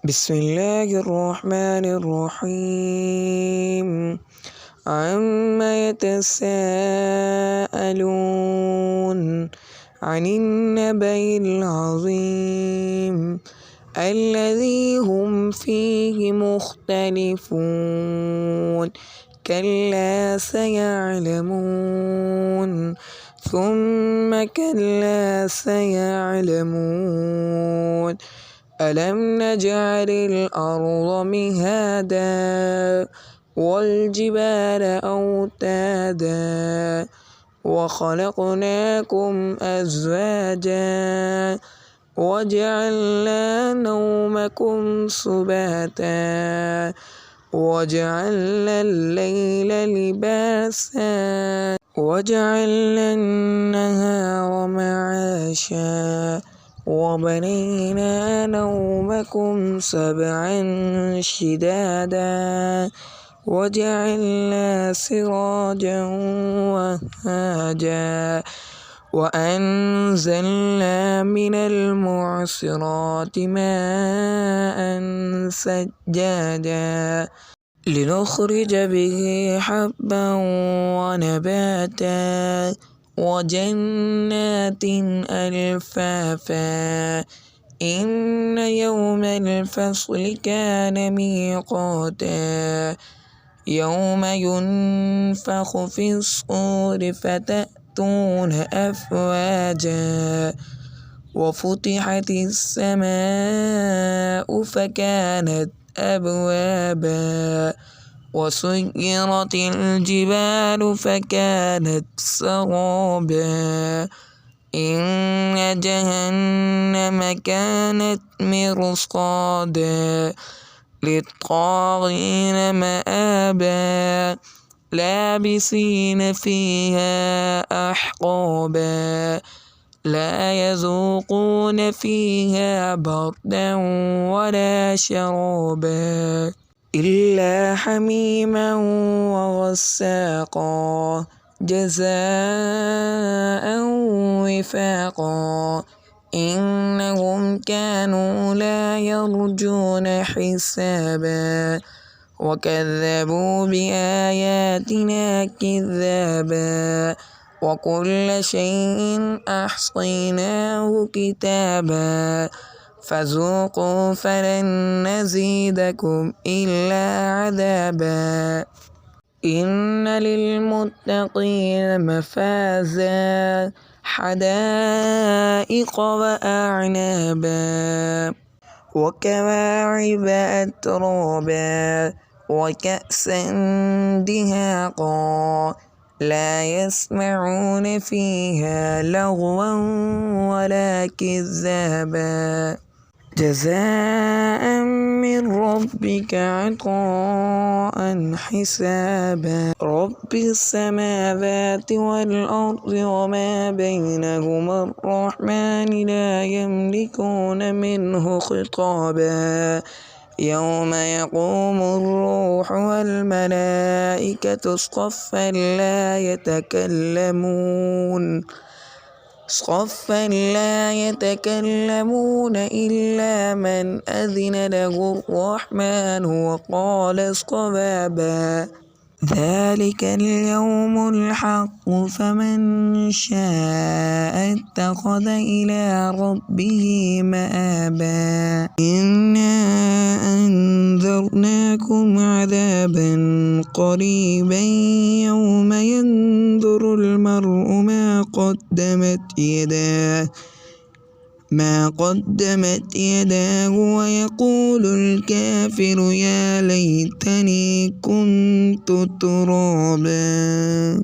بسم الله الرحمن الرحيم عما يتساءلون عن النبأ العظيم الذي هم فيه مختلفون كلا سيعلمون ثم كلا سيعلمون ألم نجعل الأرض مهادا والجبال أوتادا وخلقناكم أزواجا وجعلنا نومكم سباتا وجعلنا الليل لباسا وجعلنا النهار معاشا وبنينا نومكم سبعا شدادا وجعلنا سراجا وهاجا وأنزلنا من المعصرات ماء ثجاجا لنخرج به حبا ونباتا وجنات ألفافا إن يوم الفصل كان ميقاتا يوم ينفخ في الصور فتأتون أفواجا وفتحت السماء فكانت أبوابا وسيرت الجبال فكانت سرابا إن جهنم كانت مرصادا للطاغين مآبا لابسين فيها أحقابا لا يذوقون فيها بردا ولا شرابا إلا حميما وغساقا جزاء وفاقا إنهم كانوا لا يرجون حسابا وكذبوا بآياتنا كذابا وكل شيء أحصيناه كتابا فذوقوا فلن نزيدكم إلا عذابا إن للمتقين مفازا حدائق وأعنابا وكواعب أترابا وكأسا دهاقا لا يسمعون فيها لغوا ولا كذابا جزاء من ربك عطاء حسابا رب السماوات والأرض وما بينهما الرحمن لا يملكون منه خطابا يوم يقوم الروح والملائكة صفا لا يتكلمون إلا من أذن له الرحمن وقال صوابا ذلك اليوم الحق فمن شاء اتخذ إلى ربه مآبا إنا أنذرناكم عذابا قريبا يوم ينظر المرء ما قدمت يداه ويقول الكافر يا ليتني كنت ترابا.